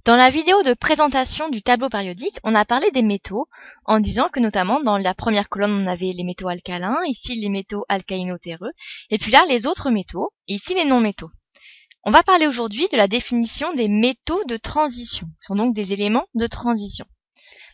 Dans la vidéo de présentation du tableau périodique, on a parlé des métaux en disant que notamment dans la première colonne on avait les métaux alcalins, ici les métaux alcaïno-terreux, et puis là les autres métaux, et ici les non-métaux. On va parler aujourd'hui de la définition des métaux de transition, ce sont donc des éléments de transition.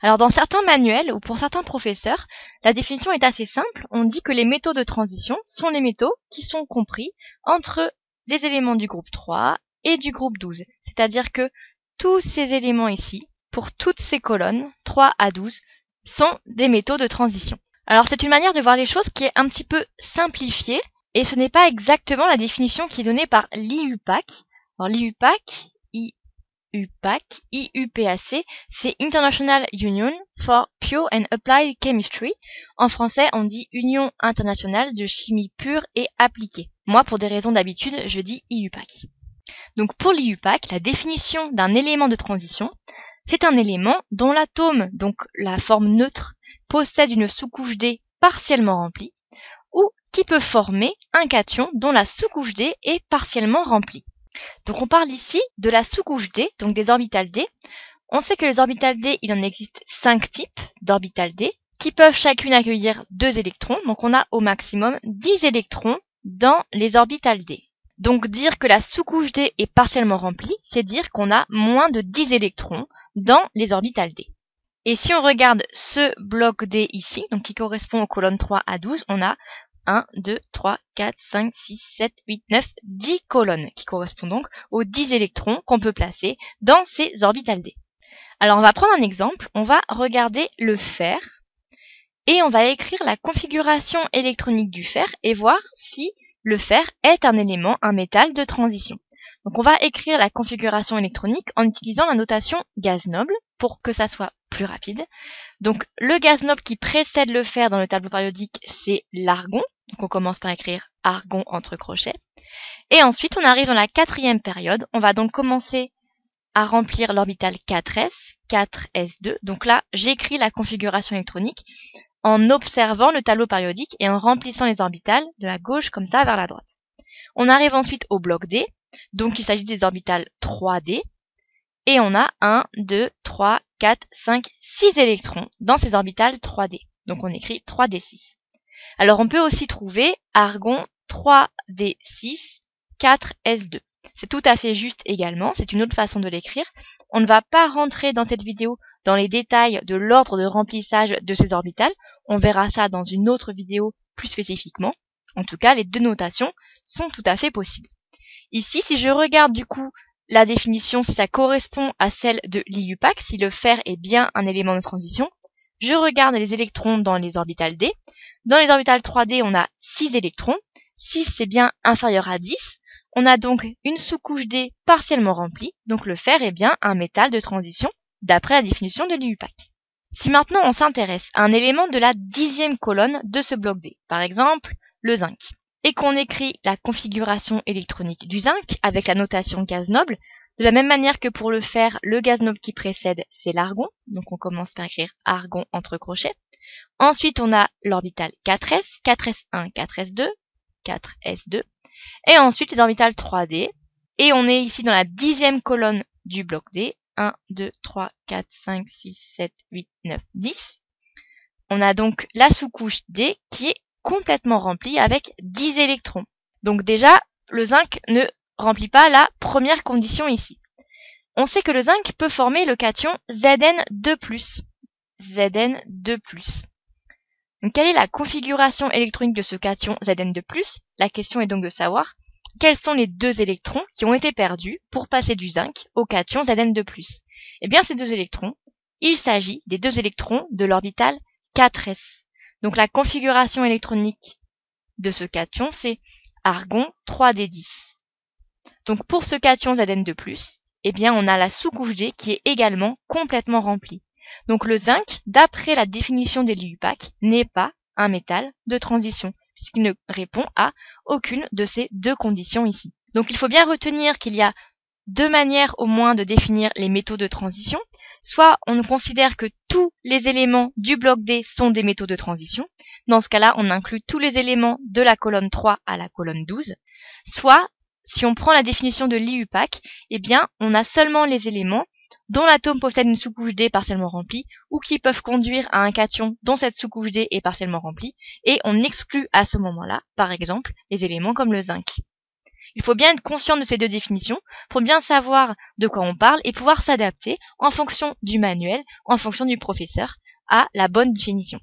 Alors dans certains manuels ou pour certains professeurs, la définition est assez simple, on dit que les métaux de transition sont les métaux qui sont compris entre les éléments du groupe 3 et du groupe 12, c'est-à-dire que tous ces éléments ici, pour toutes ces colonnes, 3 à 12, sont des métaux de transition. Alors c'est une manière de voir les choses qui est un petit peu simplifiée, et ce n'est pas exactement la définition qui est donnée par l'IUPAC. Alors l'IUPAC, IUPAC, c'est International Union for Pure and Applied Chemistry. En français, on dit Union internationale de chimie pure et appliquée. Moi, pour des raisons d'habitude, je dis IUPAC. Donc pour l'IUPAC, la définition d'un élément de transition, c'est un élément dont l'atome, donc la forme neutre, possède une sous-couche D partiellement remplie, ou qui peut former un cation dont la sous-couche D est partiellement remplie. Donc on parle ici de la sous-couche D, donc des orbitales D. On sait que les orbitales D, il en existe 5 types d'orbitales D, qui peuvent chacune accueillir 2 électrons, donc on a au maximum 10 électrons dans les orbitales D. Donc dire que la sous-couche D est partiellement remplie, c'est dire qu'on a moins de 10 électrons dans les orbitales D. Et si on regarde ce bloc D ici, donc qui correspond aux colonnes 3 à 12, on a 1, 2, 3, 4, 5, 6, 7, 8, 9, 10 colonnes, qui correspondent donc aux 10 électrons qu'on peut placer dans ces orbitales D. Alors on va prendre un exemple, on va regarder le fer, et on va écrire la configuration électronique du fer, et voir si le fer est un élément, un métal de transition. Donc on va écrire la configuration électronique en utilisant la notation gaz noble pour que ça soit plus rapide. Donc le gaz noble qui précède le fer dans le tableau périodique, c'est l'argon. Donc on commence par écrire argon entre crochets. Et ensuite on arrive dans la 4e période. On va donc commencer à remplir l'orbital 4s, 4s2. Donc là j'écris la configuration électronique en observant le tableau périodique et en remplissant les orbitales de la gauche comme ça vers la droite. On arrive ensuite au bloc D, donc il s'agit des orbitales 3D, et on a 1, 2, 3, 4, 5, 6 électrons dans ces orbitales 3D. Donc on écrit 3D6. Alors on peut aussi trouver argon 3D6, 4S2. C'est tout à fait juste également, c'est une autre façon de l'écrire. On ne va pas rentrer dans cette vidéo dans les détails de l'ordre de remplissage de ces orbitales. On verra ça dans une autre vidéo plus spécifiquement. En tout cas, les deux notations sont tout à fait possibles. Ici, si je regarde du coup la définition, si ça correspond à celle de l'IUPAC, si le fer est bien un élément de transition, je regarde les électrons dans les orbitales D. Dans les orbitales 3D, on a 6 électrons. 6, c'est bien inférieur à 10. On a donc une sous-couche D partiellement remplie, donc le fer est bien un métal de transition, d'après la définition de l'IUPAC. Si maintenant on s'intéresse à un élément de la 10e colonne de ce bloc D, par exemple le zinc, et qu'on écrit la configuration électronique du zinc avec la notation gaz noble, de la même manière que pour le fer, le gaz noble qui précède, c'est l'argon, donc on commence par écrire argon entre crochets. Ensuite on a l'orbital 4s, 4s1, 4s2, 4s2, et ensuite les orbitales 3D, et on est ici dans la 10e colonne du bloc D, 1, 2, 3, 4, 5, 6, 7, 8, 9, 10. On a donc la sous-couche D qui est complètement remplie avec 10 électrons. Donc déjà, le zinc ne remplit pas la première condition ici. On sait que le zinc peut former le cation Zn2+. Zn2+. Donc quelle est la configuration électronique de ce cation Zn2+? La question est donc de savoir quels sont les 2 électrons qui ont été perdus pour passer du zinc au cation Zn2+. Eh bien ces 2 électrons, il s'agit des 2 électrons de l'orbital 4s. Donc la configuration électronique de ce cation, c'est argon 3D10. Donc pour ce cation Zn2+, eh bien on a la sous-couche D qui est également complètement remplie. Donc le zinc, d'après la définition de l'IUPAC, n'est pas un métal de transition, puisqu'il ne répond à aucune de ces 2 conditions ici. Donc il faut bien retenir qu'il y a 2 manières au moins de définir les métaux de transition. Soit on considère que tous les éléments du bloc D sont des métaux de transition. Dans ce cas-là, on inclut tous les éléments de la colonne 3 à la colonne 12. Soit, si on prend la définition de l'IUPAC, eh bien, on a seulement les éléments dont l'atome possède une sous-couche D partiellement remplie, ou qui peuvent conduire à un cation dont cette sous-couche D est partiellement remplie, et on exclut à ce moment-là, par exemple, les éléments comme le zinc. Il faut bien être conscient de ces deux définitions pour bien savoir de quoi on parle et pouvoir s'adapter en fonction du manuel, en fonction du professeur, à la bonne définition.